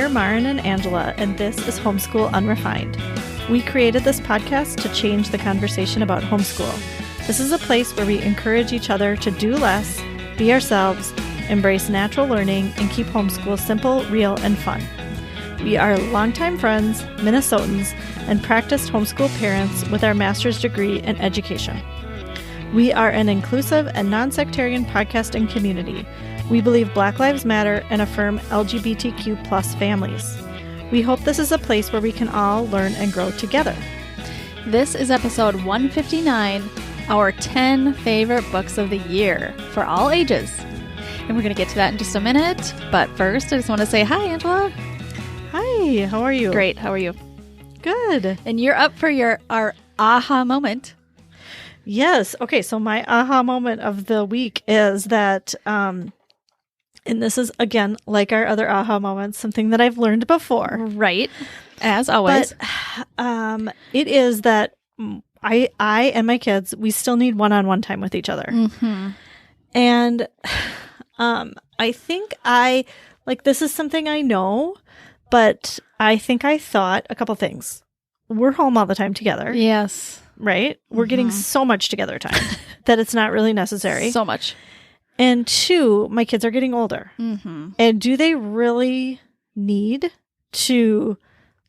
We're Maren and Angela, and this is Homeschool Unrefined. We created this podcast to change the conversation about homeschool. This is a place where we encourage each other to do less, be ourselves, embrace natural learning, and keep homeschool simple, real, and fun. We are longtime friends, Minnesotans, and practiced homeschool parents with our master's degree in education. We are an inclusive and non-sectarian podcast and community. We believe Black Lives Matter and affirm LGBTQ plus families. We hope this is a place where we can all learn and grow together. This is episode 159, our 10 favorite books of the year for all ages. And we're going to get to that in just a minute. But first, I just want to say hi, Angela. Hi, how are you? Great, how are you? Good. And you're up for our aha moment. Yes. Okay, so my aha moment of the week is that, and this is, again, like our other aha moments, something that I've learned before. Right. As always. But it is that I and my kids, we still need one-on-one time with each other. Mm-hmm. And I think this is something I know, but I think I thought a couple things. We're home all the time together. Yes. Right? We're getting so much together time that it's not really necessary. So much. And two, my kids are getting older. Mm-hmm. And do they really need to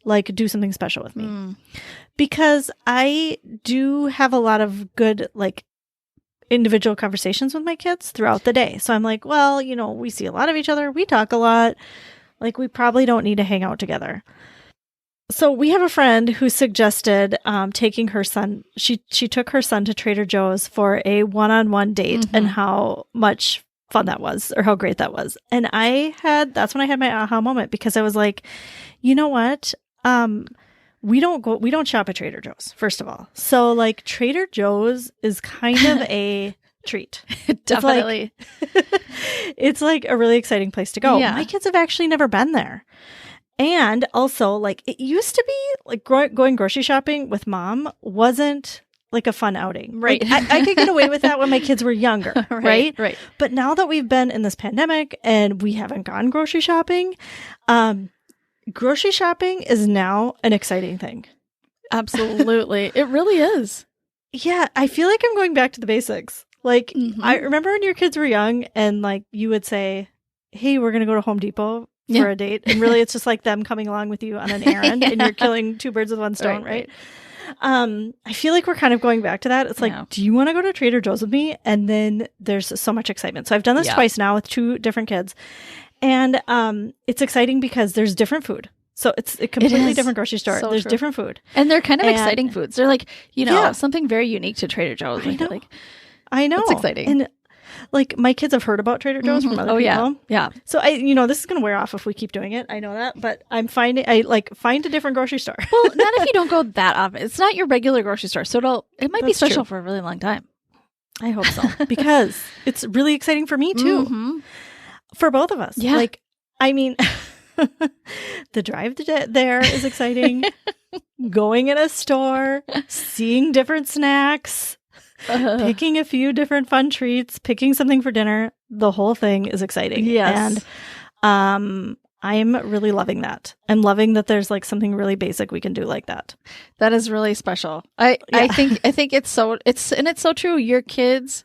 do something special with me? Because I do have a lot of good individual conversations with my kids throughout the day. So I'm like, well, we see a lot of each other. We talk a lot. We probably don't need to hang out together. So we have a friend who suggested taking her son. She took her son to Trader Joe's for a one-on-one date, and how much fun that was, or how great that was. And that's when I had my aha moment, because I was like, you know what? We don't shop at Trader Joe's, first of all. So Trader Joe's is kind of a treat. Definitely. It's a really exciting place to go. Yeah. My kids have actually never been there. And also, it used to be going grocery shopping with mom wasn't a fun outing. Right. I could get away with that when my kids were younger. Right. But now that we've been in this pandemic and we haven't gone grocery shopping is now an exciting thing. Absolutely. It really is. Yeah. I feel like I'm going back to the basics. I remember when your kids were young and you would say, hey, we're going to go to Home Depot for a date. And really it's just them coming along with you on an errand and you're killing two birds with one stone, right? I feel like we're kind of going back to that. It's do you want to go to Trader Joe's with me? And then there's so much excitement. So I've done this twice now with two different kids. And it's exciting because there's different food. So it's a completely different grocery store. So there's true. different food. And they're kind of exciting foods. They're something very unique to Trader Joe's. I know. It's exciting. And my kids have heard about Trader Joe's from other people. Yeah. So this is going to wear off if we keep doing it. I know that, but find a different grocery store. Well, not if you don't go that often. It's not your regular grocery store. So it might be special for a really long time. I hope so, because it's really exciting for me too. Mm-hmm. For both of us. Yeah. The drive there is exciting. Going in a store, seeing different snacks, picking a few different fun treats, picking something for dinner. The whole thing is exciting. Yes. And I'm really loving that. I'm loving that there's something really basic we can do like that. That is really special. I think it's so true. Your kids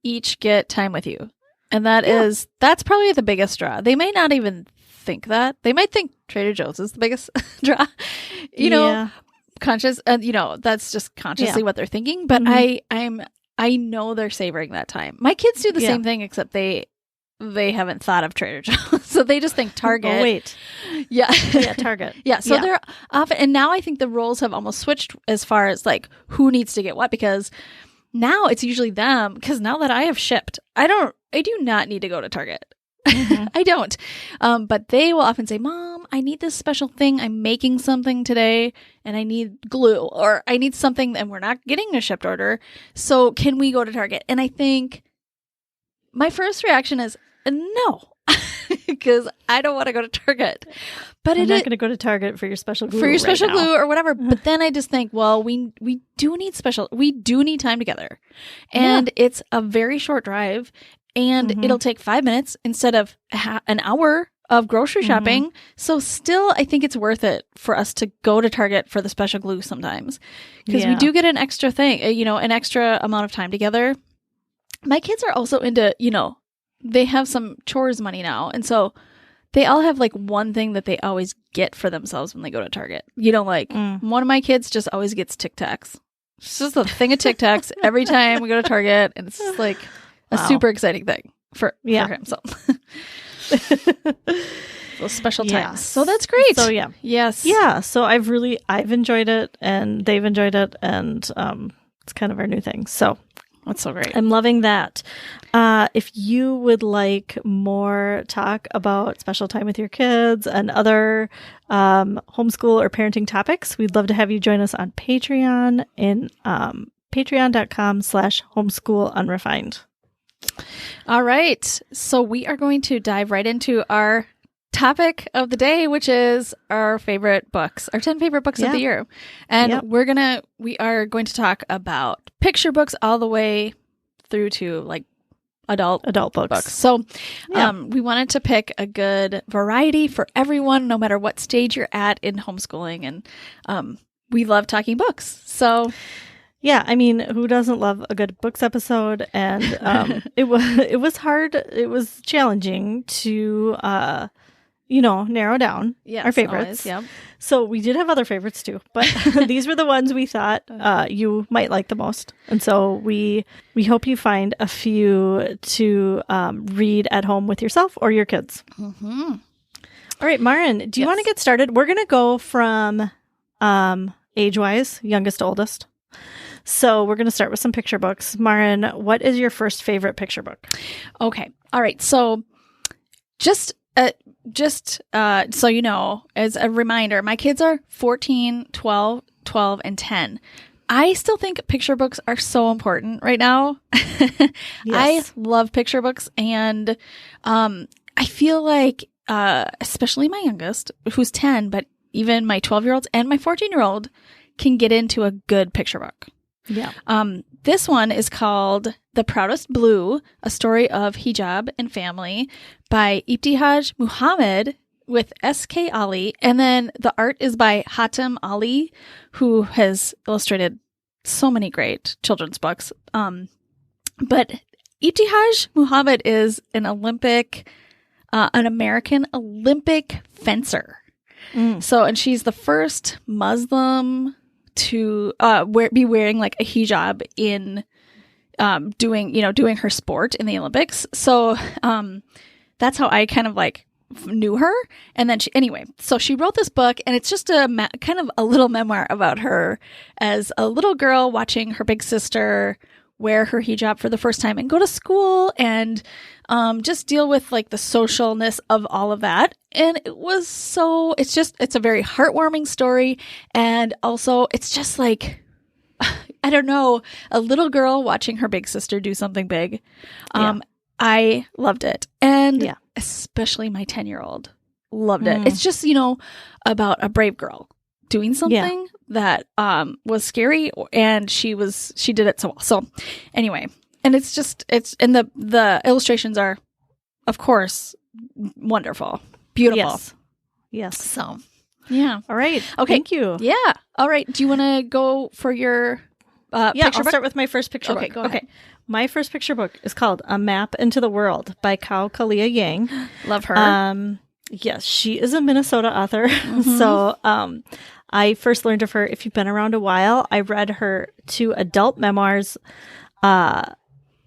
each get time with you. And that's probably the biggest draw. They may not even think that. They might think Trader Joe's is the biggest draw. Conscious, that's just consciously what they're thinking. But I know they're savoring that time. My kids do the same thing, except they haven't thought of Trader Joe's, so they just think Target. Oh, wait, yeah, Target. Yeah, so they're often, and now I think the roles have almost switched as far as who needs to get what, because now it's usually them. Because now that I have shipped, I do not need to go to Target. I don't. But they will often say, Mom, I need this special thing. I'm making something today and I need glue, or I need something and we're not getting a shipped order. So can we go to Target? And I think my first reaction is no, because I don't want to go to Target. But I'm not going to go to Target for your special glue. Glue or whatever. But then I just think, well, we do need time together. And it's a very short drive. And it'll take 5 minutes instead of an hour of grocery shopping. So still, I think it's worth it for us to go to Target for the special glue sometimes, because we do get an extra thing, an extra amount of time together. My kids are also into, they have some chores money now. And so they all have like one thing that they always get for themselves when they go to Target. One of my kids just always gets Tic Tacs. It's just a thing of Tic Tacs every time we go to Target. And it's just like a super exciting thing for him. So those special times. So that's great. So Yes. Yeah. So I've enjoyed it, and they've enjoyed it, and it's kind of our new thing. So that's so great. I'm loving that. If you would like more talk about special time with your kids and other homeschool or parenting topics, we'd love to have you join us on Patreon in patreon.com/homeschoolunrefined. All right. So we are going to dive right into our topic of the day, which is our favorite books, our 10 favorite books of the year. And we are going to talk about picture books all the way through to like adult books. So we wanted to pick a good variety for everyone, no matter what stage you're at in homeschooling. And we love talking books. So yeah, I mean, who doesn't love a good books episode? And it was hard. It was challenging to narrow down our favorites. Always, So we did have other favorites too, but these were the ones we thought you might like the most. And so we hope you find a few to read at home with yourself or your kids. Mm-hmm. All right, Maren, do you want to get started? We're going to go from age-wise, youngest to oldest. So we're going to start with some picture books. Maren, what is your first favorite picture book? Okay. All right. So just so you know, as a reminder, my kids are 14, 12, and 10. I still think picture books are so important right now. I love picture books. And I feel like, especially my youngest, who's 10, but even my 12-year-olds and my 14-year-old can get into a good picture book. Yeah. This one is called The Proudest Blue, A Story of Hijab and Family by Ibtihaj Muhammad with S.K. Ali. And then the art is by Hatem Ali, who has illustrated so many great children's books. But Ibtihaj Muhammad is an American Olympic fencer. So, and she's the first Muslim to be wearing like a hijab in doing her sport in the Olympics. So that's how I kind of like knew her. And then so she wrote this book, and it's just a kind of a little memoir about her as a little girl watching her big sister wear her hijab for the first time and go to school and just deal with like the socialness of all of that. And it's a very heartwarming story. And also it's just like, I don't know, a little girl watching her big sister do something big. I loved it. And especially my 10-year-old loved it. It's just, about a brave girl doing something that was scary, and she did it so well. So anyway, and and the illustrations are, of course, wonderful, beautiful. Yes. So yeah. All right. Okay. Thank you. Yeah. All right. Do you want to go for your picture I'll book? start with my first picture book. Okay, go ahead. Okay. My first picture book is called A Map into the World by Cow Kalia Yang. Love her. Yes, she is a Minnesota author. So I first learned of her, if you've been around a while, I read her two adult memoirs, The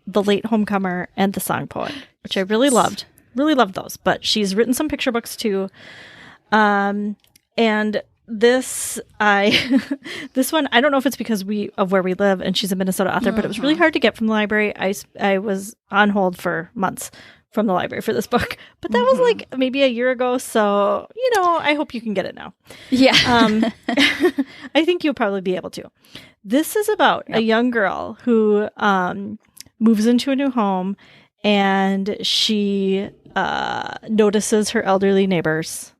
Late Homecomer and The Song Poet, which I really loved. Really loved those. But she's written some picture books too. And this one, I don't know if it's because of where we live and she's a Minnesota author, but it was really hard to get from the library. I was on hold for months from the library for this book, but that was like maybe a year ago. So, I hope you can get it now. Yeah. I think you'll probably be able to. This is about a young girl who moves into a new home, and she notices her elderly neighbors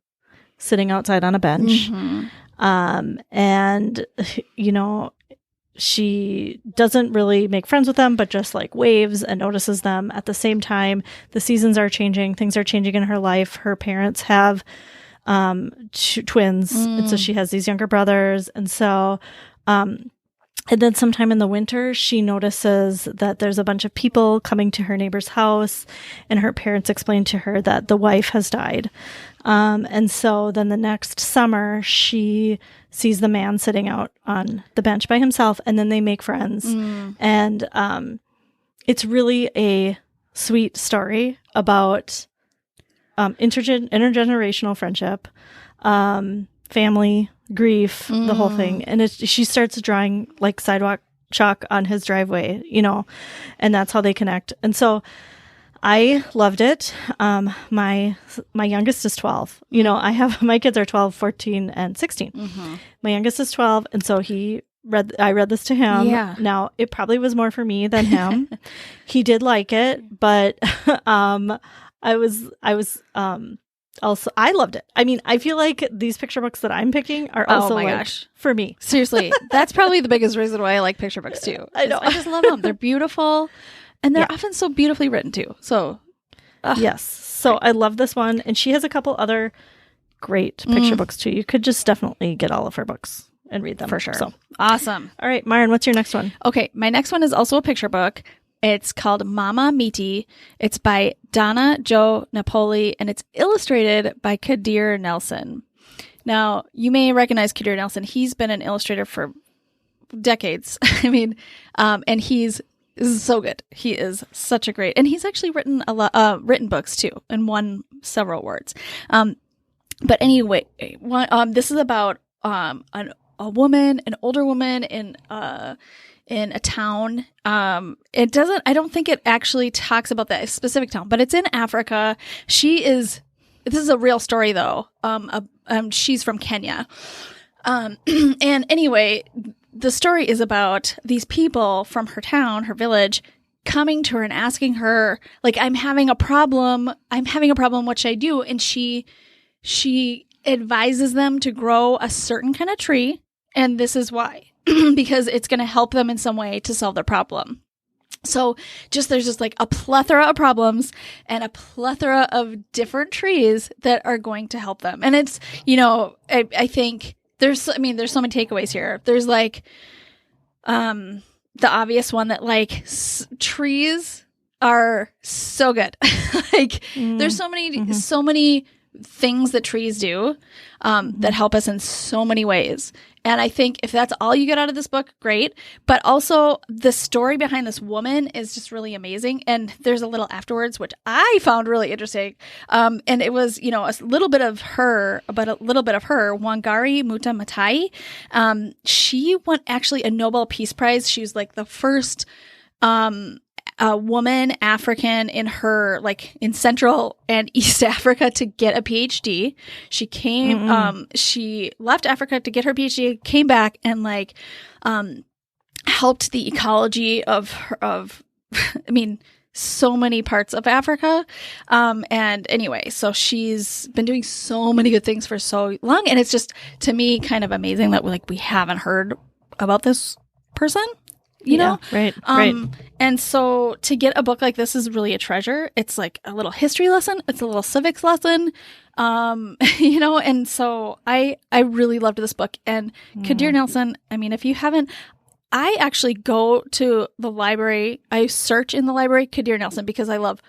sitting outside on a bench. And, she doesn't really make friends with them, but just like waves and notices them. At the same time, the seasons are changing. Things are changing in her life. Her parents have twins. And so she has these younger brothers. And so, and then sometime in the winter, she notices that there's a bunch of people coming to her neighbor's house, and her parents explain to her that the wife has died. And so then the next summer, she sees the man sitting out on the bench by himself, and then they make friends. And it's really a sweet story about intergenerational friendship, family, grief, the whole thing. And she starts drawing like sidewalk chalk on his driveway, you know, and that's how they connect. And so I loved it. My youngest is 12. You know, my kids are 12, 14, and 16. My youngest is 12, and so I read this to him. Yeah. Now, it probably was more for me than him. He did like it, but I loved it. I mean, I feel like these picture books that I'm picking are also for me. Seriously, that's probably the biggest reason why I like picture books too. I know. I just love them. They're beautiful, and they're often so beautifully written too. So, yes. So I love this one, and she has a couple other great picture books too. You could just definitely get all of her books and read them for sure. So awesome. All right, Maren, what's your next one? Okay, my next one is also a picture book. It's called Mama Miti. It's by Donna Jo Napoli, and it's illustrated by Kadir Nelson. Now, you may recognize Kadir Nelson. He's been an illustrator for decades. I mean, and he's so good. He is such a great, and he's actually written written books too, and won several awards. But anyway, this is about an older woman in a town. I don't think it actually talks about that specific town, but it's in Africa. This is a real story though. She's from Kenya. And anyway, the story is about these people from her town, her village, coming to her and asking her, like, I'm having a problem. What should I do? And she advises them to grow a certain kind of tree. And this is why. Because it's going to help them in some way to solve their problem. So there's just like a plethora of problems and a plethora of different trees that are going to help them. And it's, you know, I think there's so many takeaways here. There's like, the obvious one that like trees are so good. Like there's so many things that trees do, that help us in so many ways. And I think if that's all you get out of this book, great. But also the story behind this woman is just really amazing. And there's a little afterwards, which I found really interesting. And it was, you know, a little bit of her, Wangari Muta Matai. She won actually a Nobel Peace Prize. She was like the first a woman African in Central and East Africa to get a PhD. She came, she left Africa to get her PhD, came back and helped the ecology of so many parts of Africa. And anyway, so she's been doing so many good things for so long. And it's just, to me, kind of amazing that we haven't heard about this person. You know? Right. And so to get a book like this is really a treasure. It's like a little history lesson. It's a little civics lesson. You know, and so I really loved this book. And Kadir Nelson, I mean, if you haven't, I actually go to the library. I search in the library Kadir Nelson because I love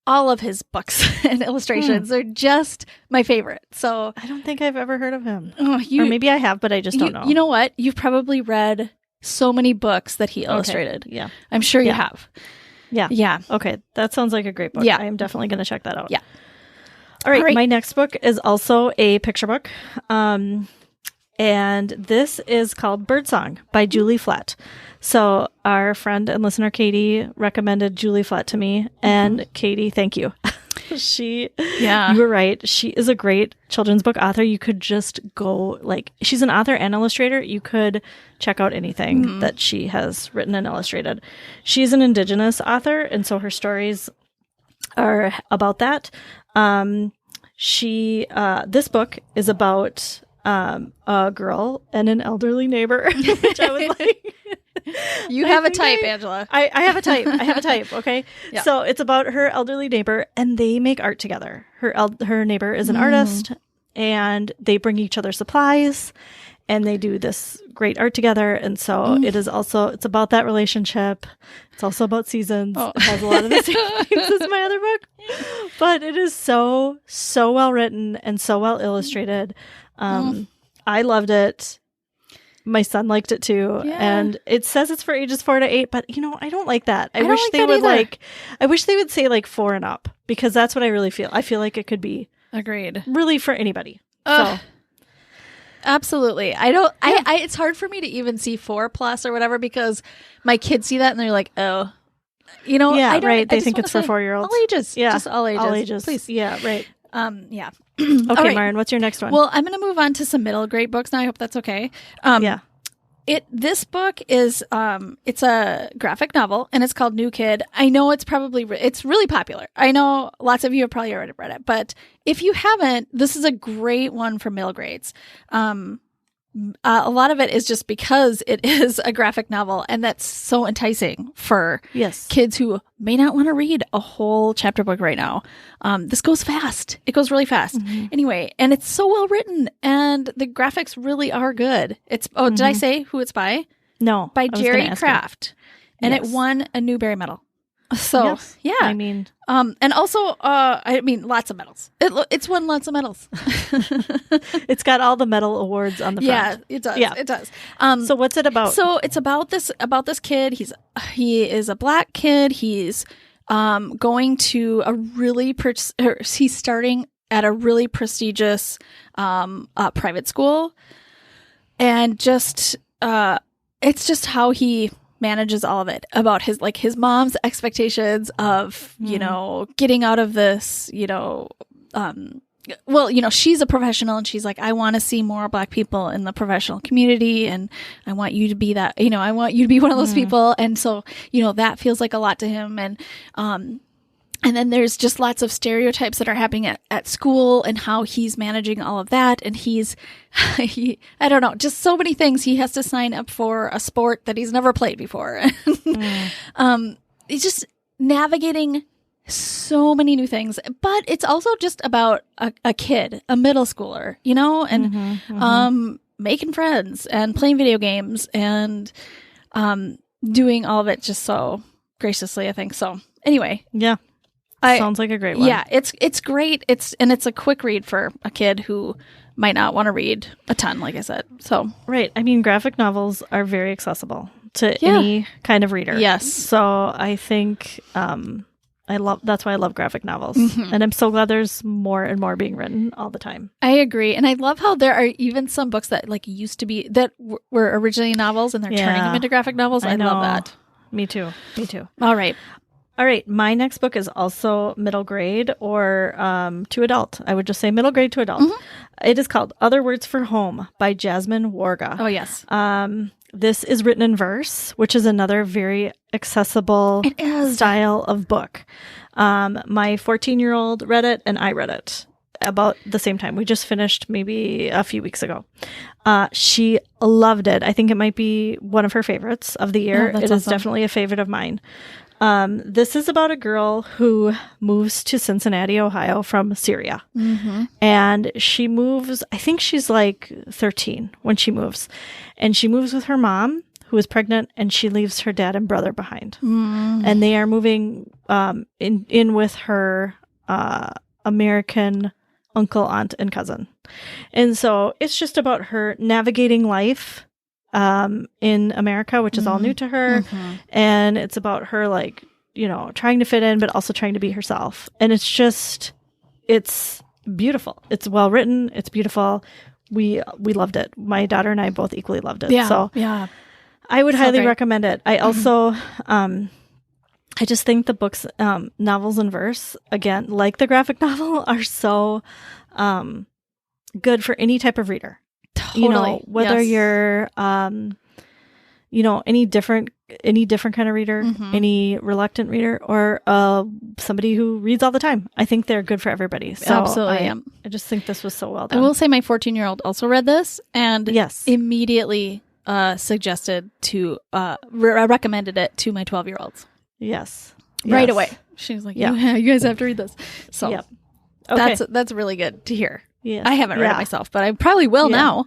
all of his books and illustrations. They're just my favorite. So I don't think I've ever heard of him. Or maybe I have, but I just don't know. You know what? You've probably read so many books that he illustrated. Okay. Yeah. I'm sure you have. Yeah. Yeah. Okay. That sounds like a great book. Yeah. I am definitely going to check that out. Yeah. All right. My next book is also a picture book. And this is called Birdsong by Julie Flatt. So our friend and listener, Katie, recommended Julie Flatt to me. And Katie, thank you. You were right. She is a great children's book author. You could just go, she's an author and illustrator. You could check out anything that she has written and illustrated. She's an Indigenous author, and so her stories are about that. This book is about a girl and an elderly neighbor, which I was like, You have a type, Angela. I have a type. I have a type. Okay. Yeah. So it's about her elderly neighbor, and they make art together. Her neighbor is an artist, and they bring each other supplies, and they do this great art together. And so it's about that relationship. It's also about seasons. Oh. It has a lot of the same themes as my other book, but it is so well written and so well illustrated. I loved it. My son liked it too. Yeah. And it says it's for ages 4 to 8, but I don't like that. I wish they that would either. I wish they would say like 4 and up, because that's what I really feel. I feel like it could be Agreed. really for anybody. Ugh. So Absolutely. I don't, I it's hard for me to even see 4+ or whatever, because my kids see that and they're like, oh, yeah, I don't, right. I They just think wanna it's for say 4-year-olds. all ages. Yeah. Just all ages. Please. Yeah, right. Yeah. Okay, right. Maren, what's your next one? Well, I'm going to move on to some middle grade books now. I hope that's okay. Yeah. This book is it's a graphic novel, and it's called New Kid. I know it's really popular. I know lots of you have probably already read it, but if you haven't, this is a great one for middle grades. A lot of it is just because it is a graphic novel, and that's so enticing for kids who may not want to read a whole chapter book right now. This goes fast. It goes really fast. Anyway, and it's so well written, and the graphics really are good. It's did I say who it's by? No. By I was Jerry gonna ask Craft. And it won a Newbery Medal. So, yeah. I mean, and also, lots of medals. It's won lots of medals. it's got all the medal awards on the front. Yeah, it does. Yeah. It does. So what's it about? So it's about this kid. He is a black kid. He's going to a really he's starting at a really prestigious private school, and just it's just how he manages all of it, about his mom's expectations of getting out of this, she's a professional, and she's like, I want to see more black people in the professional community, and I want you to be that, I want you to be one of those people. And so, that feels like a lot to him. And then there's just lots of stereotypes that are happening at school, and how he's managing all of that. And I don't know, just so many things. He has to sign up for a sport that he's never played before. He's just navigating so many new things. But it's also just about a kid, a middle schooler, and making friends and playing video games and doing all of it just so graciously, I think. So anyway. Yeah. Sounds like a great one. Yeah, it's great. It's a quick read for a kid who might not want to read a ton, like I said. So right. I mean, graphic novels are very accessible to any kind of reader. Yes. So I think that's why I love graphic novels. And I'm so glad there's more and more being written all the time. I agree. And I love how there are even some books that used to be, that were originally novels, and they're turning them into graphic novels. I love that. Me too. All right. My next book is also middle grade or to adult. I would just say middle grade to adult. It is called Other Words for Home by Jasmine Warga. Oh, yes. This is written in verse, which is another very accessible style of book. My 14-year-old read it, and I read it about the same time. We just finished maybe a few weeks ago. She loved it. I think it might be one of her favorites of the year. It is definitely a favorite of mine. This is about a girl who moves to Cincinnati, Ohio from Syria. And she moves, I think she's like 13 when she moves. And she moves with her mom, who is pregnant, and she leaves her dad and brother behind. And they are moving in with her American uncle, aunt, and cousin. And so it's just about her navigating life in America, which is all new to her. And it's about her trying to fit in, but also trying to be herself. And it's beautiful. It's well written. It's beautiful. We loved it. My daughter and I both equally loved it. So I would highly recommend it. I also, I just think the books, novels in verse, again, like the graphic novel, are so good for any type of reader. Totally. Whether you're, any different kind of reader, any reluctant reader, or somebody who reads all the time. I think they're good for everybody. So absolutely. I just think this was so well done. I will say my 14-year-old also read this, and immediately suggested to recommended it to my 12-year-olds. Yes. Right away. She was like, yeah, you guys have to read this. So Yep. Okay. that's really good to hear. Yes. I haven't read it myself, but I probably will now.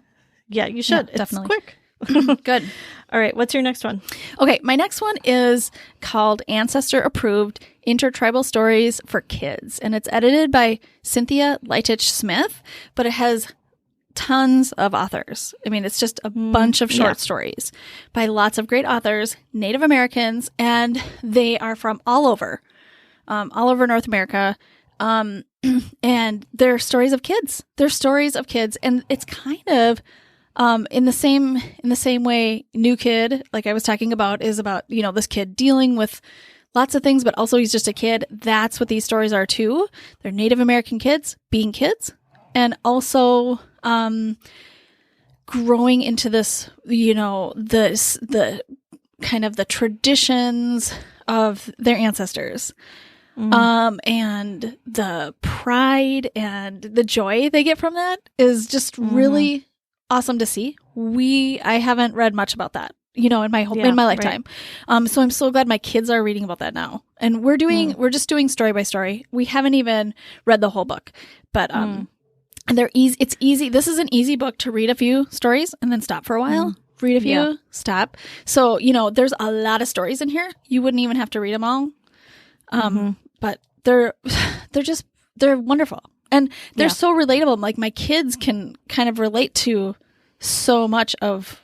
Yeah, you should. Yeah, definitely. It's quick. Good. All right. What's your next one? Okay. My next one is called Ancestor Approved Intertribal Stories for Kids. And it's edited by Cynthia Leitich Smith, but it has tons of authors. I mean, it's just a bunch of short stories by lots of great authors, Native Americans, and they are from all over North America. And they're stories of kids. They're stories of kids. And it's kind of in the same way New Kid, like I was talking about, is about, this kid dealing with lots of things, but also he's just a kid. That's what these stories are too. They're Native American kids being kids, and also growing into this, the kind of the traditions of their ancestors. And the pride and the joy they get from that is just really awesome to see. I haven't read much about that, in my lifetime. Right. So I'm so glad my kids are reading about that now. And we're just doing story by story. We haven't even read the whole book, but, and they're easy. It's easy. This is an easy book to read a few stories and then stop for a while. Read a few, stop. So, there's a lot of stories in here. You wouldn't even have to read them all. But they're wonderful, and they're so relatable. Like, my kids can kind of relate to so much of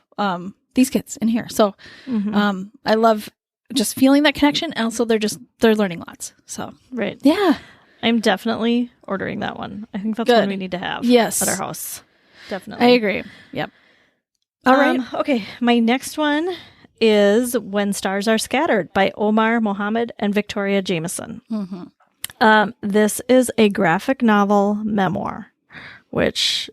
these kids in here. So I love just feeling that connection. And also they're learning lots. So right. Yeah. I'm definitely ordering that one. I think that's one we need to have at our house. Definitely. I agree. Yep. All right. Okay. My next one is When Stars Are Scattered by Omar, Mohammed, and Victoria Jameson. This is a graphic novel memoir, which,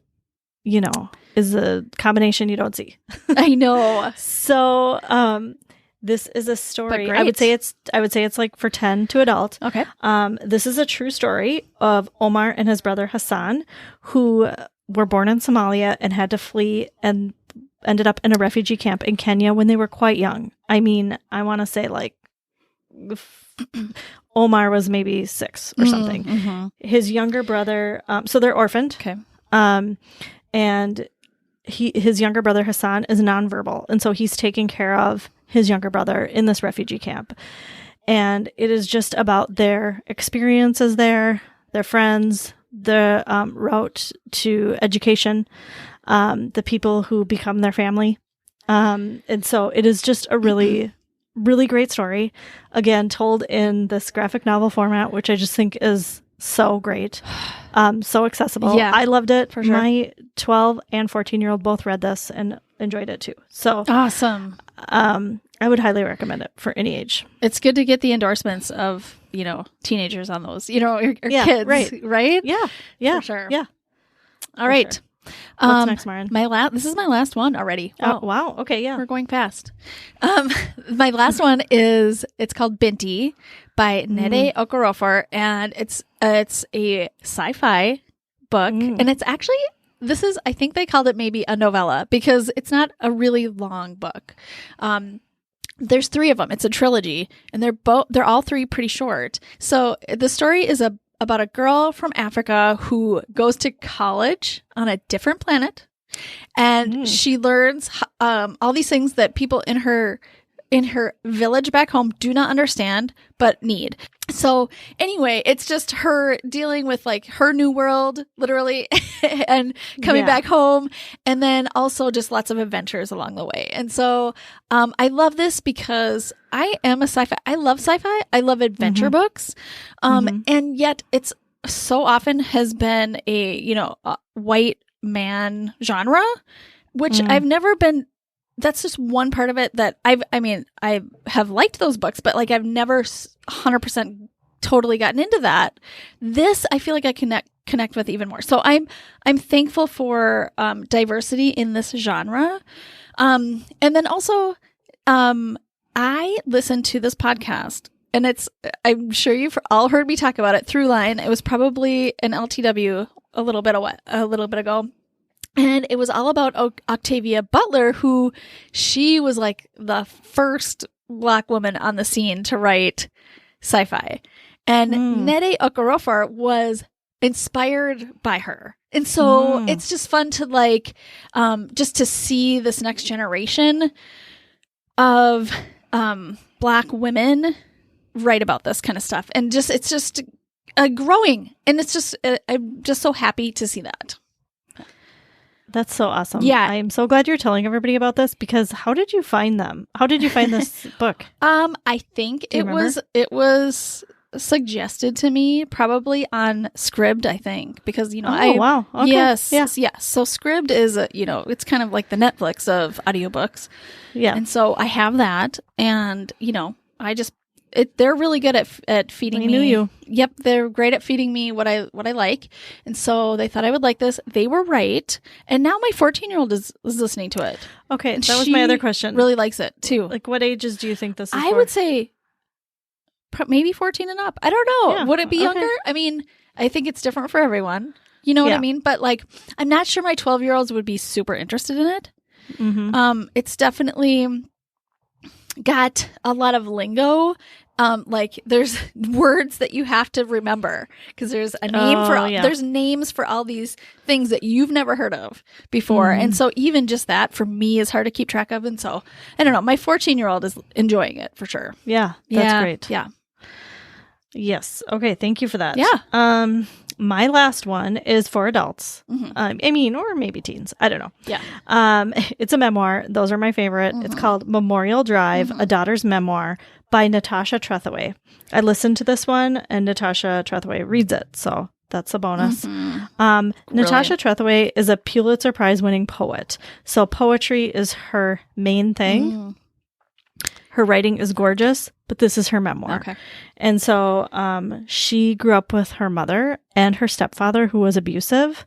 is a combination you don't see. I know. So, this is a story. I would say it's like for 10 to adult. Okay. This is a true story of Omar and his brother Hassan, who were born in Somalia and had to flee and ended up in a refugee camp in Kenya when they were quite young. I mean, I want to say like Omar was maybe 6 or something. His younger brother, so they're orphaned. Okay. And his younger brother Hassan is nonverbal, and so he's taking care of his younger brother in this refugee camp. And it is just about their experiences there, their friends, the route to education, the people who become their family. And so it is just a really, really great story. Again, told in this graphic novel format, which I just think is so great. So accessible. Yeah, I loved it. For sure. My 12 and 14-year-old both read this and enjoyed it too. So awesome. I would highly recommend it for any age. It's good to get the endorsements of, teenagers on those, or kids, right? Yeah. Yeah. For sure. Yeah. All right. Sure. What's next, Maren? This is my last one already. Wow. Oh, wow. Okay. Yeah. We're going fast. My last one it's called Binti by Nade Okorocha, and it's a sci-fi book, and it's actually, I think they called it maybe a novella because it's not a really long book. There's 3 of them. It's a trilogy, and they're all 3 pretty short. So the story is about a girl from Africa who goes to college on a different planet, and she learns all these things that people in her village back home do not understand but need. So anyway, it's just her dealing with like her new world, literally, and coming back home, and then also just lots of adventures along the way. And so I love this because I am a sci-fi. I love sci-fi. I love adventure books. And yet it's so often has been a white man genre, which I've never been. That's just one part of it that I have liked those books, but like I've never 100% totally gotten into that. This I feel like I connect with even more. So I'm thankful for diversity in this genre. And then also I listened to this podcast, and I'm sure you've all heard me talk about it, Throughline. It was probably an LTW a little bit ago. And it was all about Octavia Butler, who she was like the first Black woman on the scene to write sci-fi. And Nade Okorocha was inspired by her. And so it's just fun to like, just to see this next generation of Black women write about this kind of stuff. And just, it's just growing. And it's just, I'm just so happy to see that. That's so awesome. Yeah. I am so glad you're telling everybody about this, because how did you find them? How did you find this book? I think it was suggested to me probably on Scribd, I think, because, you know, wow. Okay. Yes. So Scribd is, it's kind of like the Netflix of audiobooks. Yeah. And so I have that, and, you know, they're really good at feeding me. I knew you. Yep, they're great at feeding me what I like, and so they thought I would like this. They were right, and now my 14-year-old is listening to it. Okay, that was my other question. Really likes it too. Like, what ages do you think this is? I would say maybe 14 and up. I don't know. Yeah, Would it be younger? I mean, I think it's different for everyone. You know what I mean? But like, I'm not sure my 12-year-olds would be super interested in it. Mm-hmm. It's definitely got a lot of lingo. Like there's words that you have to remember, because there's a name there's names for all these things that you've never heard of before. And so even just that for me is hard to keep track of. And so I don't know, my 14-year-old is enjoying it for sure. Yeah. That's great. Yeah. Yes. Okay. Thank you for that. Yeah. My last one is for adults. I mean, or maybe teens. I don't know. Yeah. It's a memoir. Those are my favorite. It's called Memorial Drive, A Daughter's Memoir by Natasha Trethewey. I listened to this one, and Natasha Trethewey reads it. So that's a bonus. Natasha Trethewey is a Pulitzer Prize winning poet. So poetry is her main thing. Her writing is gorgeous, but this is her memoir. Okay. And so she grew up with her mother and her stepfather, who was abusive.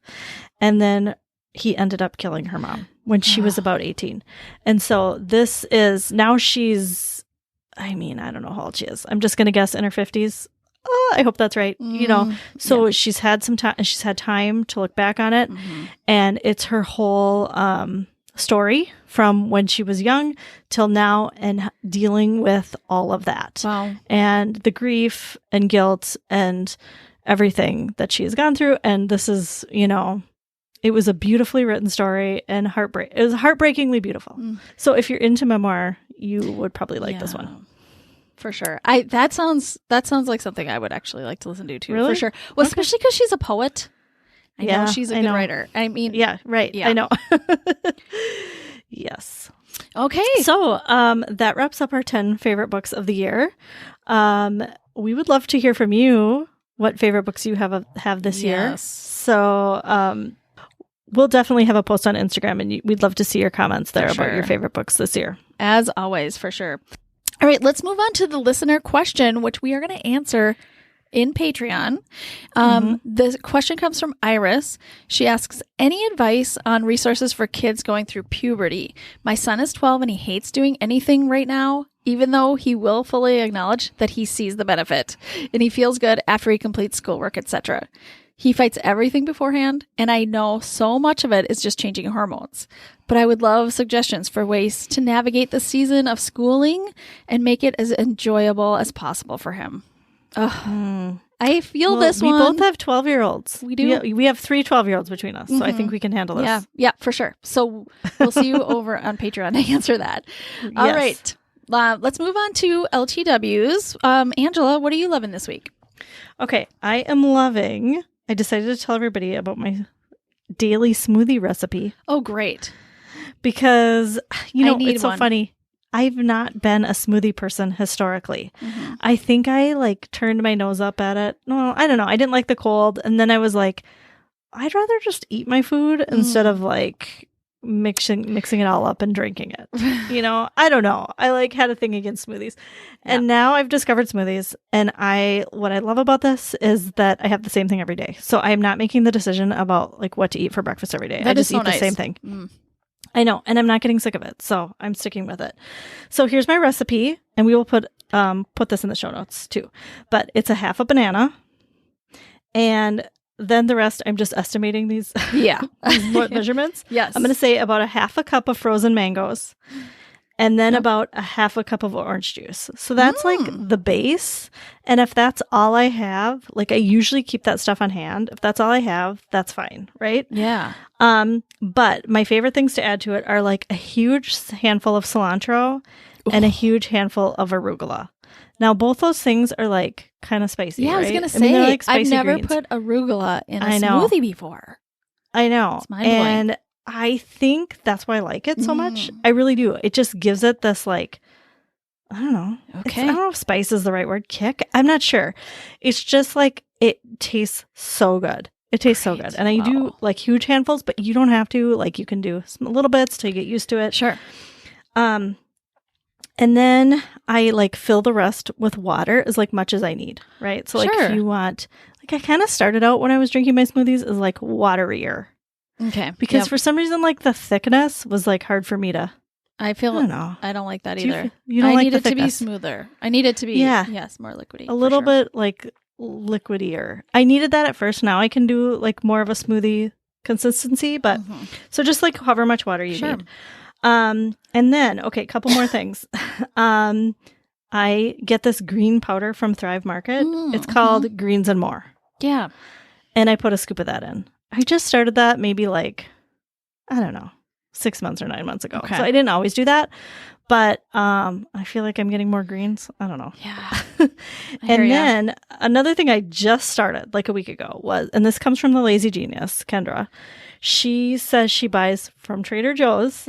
And then he ended up killing her mom when she was about 18. And so this is, now she's, I mean, I don't know how old she is. I'm just going to guess in her 50s. I hope that's right. You know, so she's had some time, she's had time to look back on it. And it's her whole story from when she was young till now, and dealing with all of that. Wow. And the grief and guilt and everything that she has gone through. And this is, you know, it was a beautifully written story, and it was heartbreakingly beautiful. So if you're into memoir, you would probably like this one. For sure. That sounds like something I would actually like to listen to too. Really? For sure. Well, especially because she's a poet. I know she's a good writer. I mean, yeah, right. Yeah. I know. Yes. Okay. So that wraps up our 10 favorite books of the year. We would love to hear from you what favorite books you have this year. So we'll definitely have a post on Instagram, and we'd love to see your comments there about your favorite books this year. As always, for sure. All right, let's move on to the listener question, which we are going to answer in Patreon. The question comes from Iris. She asks, any advice on resources for kids going through puberty? My son is 12 and he hates doing anything right now, even though he will fully acknowledge that he sees the benefit, and he feels good after he completes schoolwork, etc. He fights everything beforehand, and I know so much of it is just changing hormones. But I would love suggestions for ways to navigate the season of schooling and make it as enjoyable as possible for him. I feel this one. We both have 12-year-olds. We do. We have 3 12-year-olds between us, so I think we can handle this. Yeah, for sure. So we'll see you over on Patreon to answer that. All right. Let's move on to LTWs. Angela, what are you loving this week? Okay, I decided to tell everybody about my daily smoothie recipe. Oh, great. Because, it's so funny. I've not been a smoothie person historically. I think I turned my nose up at it. No, I don't know. I didn't like the cold. And then I was like, I'd rather just eat my food instead of mixing it all up and drinking it. I don't know. I had a thing against smoothies. And now I've discovered smoothies. And what I love about this is that I have the same thing every day. So I'm not making the decision about what to eat for breakfast every day. I just eat the same thing. I know. And I'm not getting sick of it. So I'm sticking with it. So here's my recipe. And we will put this in the show notes too. But it's a half a banana. And then the rest, I'm just estimating these, Yeah. these measurements. Yes. I'm going to say about a half a cup of frozen mangoes and then about a half a cup of orange juice. So that's like the base. And if that's all I have, like I usually keep that stuff on hand. If that's all I have, that's fine. Right. Yeah. But my favorite things to add to it are like a huge handful of cilantro and a huge handful of arugula. Now, both those things are like kind of spicy. Yeah, right? I was going to say, they're like spicy I've never greens. put arugula in a I know. smoothie before. I know. It's mind-blowing. And I think that's why I like it so much. I really do. It just gives it this like, I don't know. Okay. I don't know if spice is the right word. Kick? I'm not sure. It's just like, it tastes so good. It tastes so good. And I do like huge handfuls, but you don't have to. Like you can do some little bits till you get used to it. Sure. And then I like fill the rest with water as like much as I need, right? So like if you want, like I kind of started out when I was drinking my smoothies as like waterier. Okay. Because for some reason like the thickness was like hard for me to, I feel I don't know. I don't like that Do either. you don't I like need the it to be thickness? smoother. I need it to be yes, more liquidy. A little bit like liquidier. I needed that at first. Now I can do like more of a smoothie consistency, but so just like however much water you need. And then, okay, a couple more things. I get this green powder from Thrive Market. It's called Greens and More. Yeah. And I put a scoop of that in. I just started that maybe like, I don't know, 6 months or 9 months ago. Okay. So I didn't always do that. But I feel like I'm getting more greens. I don't know. Yeah. And then another thing I just started like a week ago was, and this comes from the Lazy Genius, Kendra. She says she buys from Trader Joe's,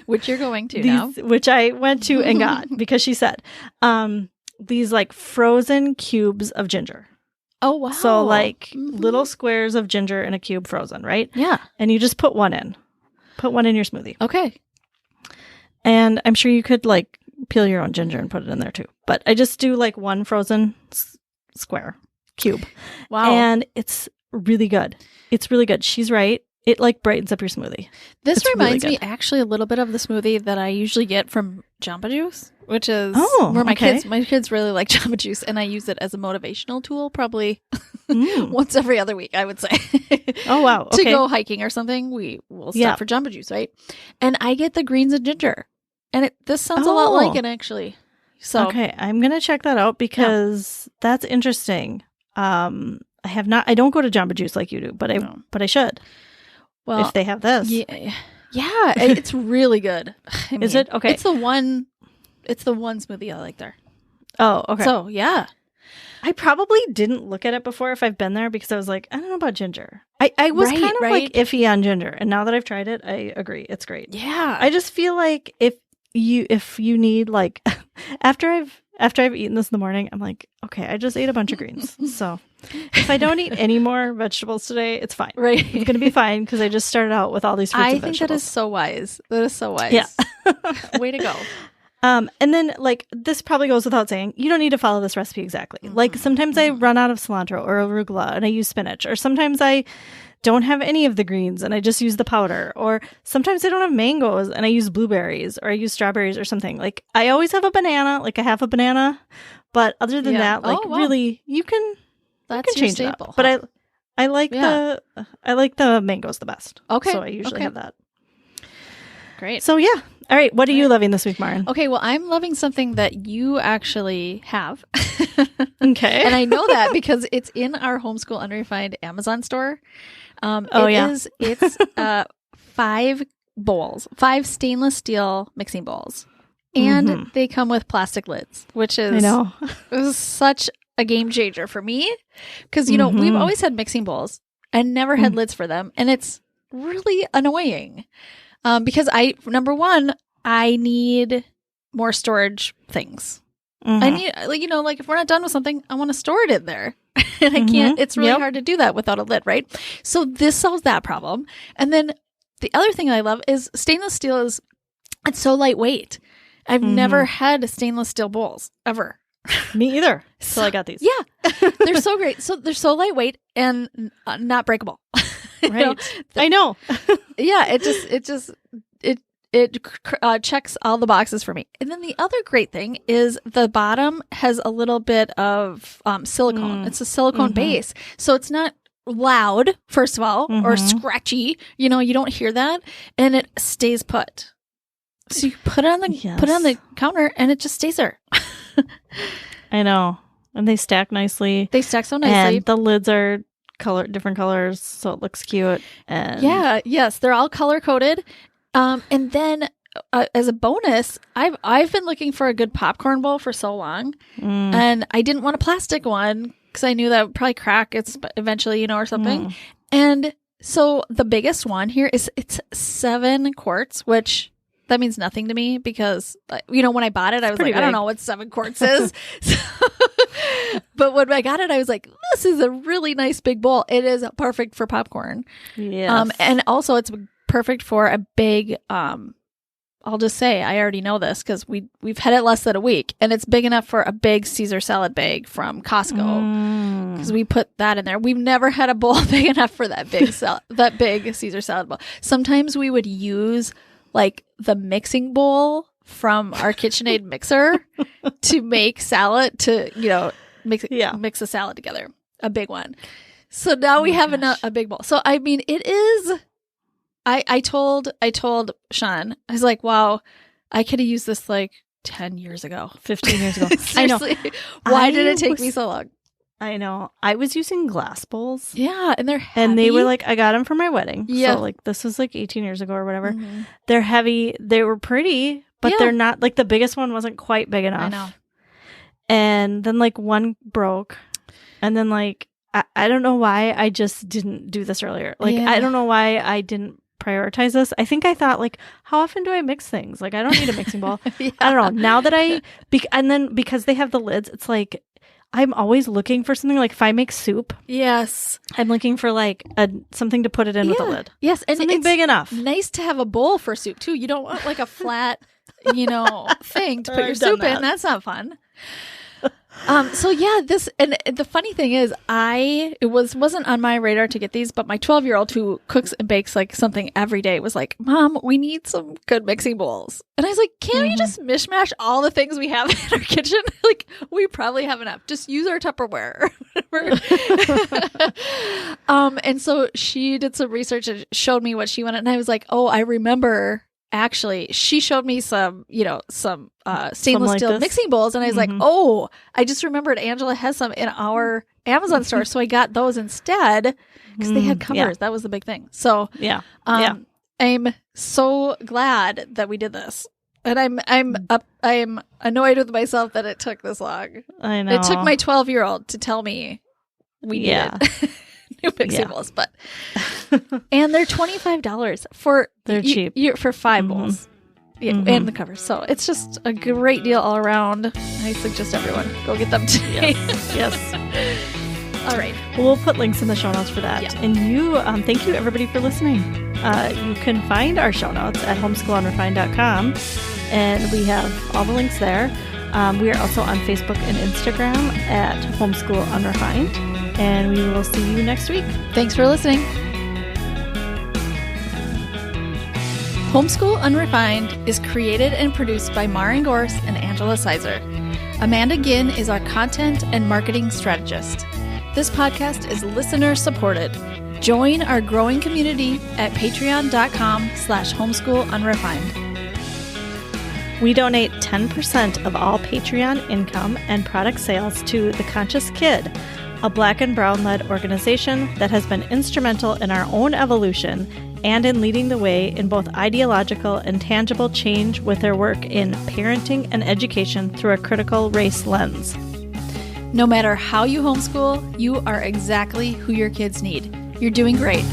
which you're going to now. Which I went to and got because she said these like frozen cubes of ginger. Oh, wow. So like little squares of ginger in a cube frozen, right? Yeah. And you just put one in. Put one in your smoothie. Okay. And I'm sure you could like peel your own ginger and put it in there too. But I just do like one frozen square cube. Wow. And it's really good. It's really good. She's right. It like brightens up your smoothie. This It's reminds really me good. actually a little bit of the smoothie that I usually get from Jamba Juice, which is okay. where my kids really like Jamba Juice, and I use it as a motivational tool probably once every other week, I would say. Oh, wow. To Okay. go hiking or something, we will stop Yeah. for Jamba Juice, right? And I get the greens and ginger. And this sounds a lot like it, actually. So Okay, I'm gonna check that out because that's interesting. I don't go to Jamba Juice like you do, but I should. well, If they have this. yeah, it's really good. I Is mean, it? Okay. It's the one smoothie I like there. Oh, okay. So yeah, I probably didn't look at it before if I've been there because I was like, I don't know about ginger. I was Right, kind of right. like iffy on ginger, and now that I've tried it, I agree. It's great. yeah. I just feel like if you need like after I've eaten this in the morning, I'm like, okay, I just ate a bunch of greens. So if I don't eat any more vegetables today, it's fine. Right. It's going to be fine because I just started out with all these fruits I and think vegetables. that is so wise. That is so wise. Yeah. Way to go. And then like this probably goes without saying, you don't need to follow this recipe exactly. Like sometimes I run out of cilantro or arugula and I use spinach, or sometimes I don't have any of the greens and I just use the powder, or sometimes I don't have mangoes and I use blueberries or I use strawberries or something. Like I always have a banana, like I have a banana, but other than that, like really you can change it up. But I like the mangoes the best. Okay. So I usually have that. Great. So yeah. All right. What are you loving this week, Maren? Okay, well, I'm loving something that you actually have. Okay. And I know that because it's in our Homeschool Unrefined Amazon store. It's 5 stainless steel mixing bowls. And they come with plastic lids, which is such a game changer for me. Because, you know, we've always had mixing bowls and never had lids for them. And it's really annoying. Because number one, I need more storage things. I need, like if we're not done with something, I want to store it in there. And I can't, it's really hard to do that without a lid, right? So this solves that problem. And then the other thing I love is stainless steel it's so lightweight. I've never had stainless steel bowls ever. Me either. So I got these. Yeah. They're so great. So they're so lightweight and not breakable. Right. I know. Yeah. It checks all the boxes for me. And then the other great thing is the bottom has a little bit of silicone. It's a silicone base. So it's not loud, first of all, or scratchy. You know, you don't hear that, and it stays put. So you put it on the counter, and it just stays there. I know, and they stack nicely. They stack so nicely, and the lids are different colors, so it looks cute. And yes, they're all color coded. And then as a bonus, I've been looking for a good popcorn bowl for so long, and I didn't want a plastic one because I knew that would probably crack eventually, you know, or something. And so the biggest one here it's 7 quarts, which that means nothing to me because, you know, when I bought it, I was like, big. I don't know what 7 quarts is. But when I got it, I was like, this is a really nice big bowl. It is perfect for popcorn. Yes. And also it's perfect for a big, I'll just say, I already know this because we've had it less than a week, and it's big enough for a big Caesar salad bag from Costco because we put that in there. We've never had a bowl big enough for that big Caesar salad bowl. Sometimes we would use like the mixing bowl from our KitchenAid mixer to make salad, to, you know, mix a salad together, a big one. So now we have a big bowl. So I mean, it is. I told Sean, I was like, wow, I could have used this like 10 years ago, 15 years ago. I know. Why did it take me so long? I know. I was using glass bowls. Yeah, and they're heavy. And they were like, I got them for my wedding. Yeah. So like this was like 18 years ago or whatever. They're heavy. They were pretty, but they're not, like the biggest one wasn't quite big enough. I know. And then like one broke. And then like, I don't know why I just didn't do this earlier. Like, I don't know why I didn't prioritize this. I think I thought like, how often do I mix things? Like, I don't need a mixing bowl. I don't know. Now that and then because they have the lids, it's like, I'm always looking for something. Like if I make soup, yes, I'm looking for like something to put it in with a lid. Yes, and something big enough. Nice to have a bowl for soup too. You don't want like a flat, you know, thing to put your soup in. That's not fun. So yeah, and the funny thing is, it wasn't on my radar to get these, but my 12-year-old who cooks and bakes like something every day was like, Mom, we need some good mixing bowls. And I was like, can't you just mishmash all the things we have in our kitchen? Like, we probably have enough. Just use our Tupperware. And so she did some research and showed me what she wanted, and I was like, oh, I remember. Actually, she showed me some stainless steel mixing bowls, and I was like, oh, I just remembered Angela has some in our Amazon store, so I got those instead because they had covers. Yeah. That was the big thing. So I'm so glad that we did this, and I'm annoyed with myself that it took this long. I know. It took my 12-year-old to tell me we needed new mixing bowls, but and they're $25 for cheap for 5 bowls, and the covers. So it's just a great deal all around. I suggest everyone go get them today. Yes. All right. Well, we'll put links in the show notes for that. Yeah. And you, thank you everybody for listening. You can find our show notes at homeschoolunrefined.com, and we have all the links there. We are also on Facebook and Instagram at Homeschool Unrefined, and we will see you next week. Thanks for listening. Homeschool Unrefined is created and produced by Maren and Angela Sizer. Amanda Ginn is our content and marketing strategist. This podcast is listener supported. Join our growing community at patreon.com/homeschoolunrefined. We donate 10% of all Patreon income and product sales to The Conscious Kid, a Black and Brown-led organization that has been instrumental in our own evolution and in leading the way in both ideological and tangible change with their work in parenting and education through a critical race lens. No matter how you homeschool, you are exactly who your kids need. You're doing great.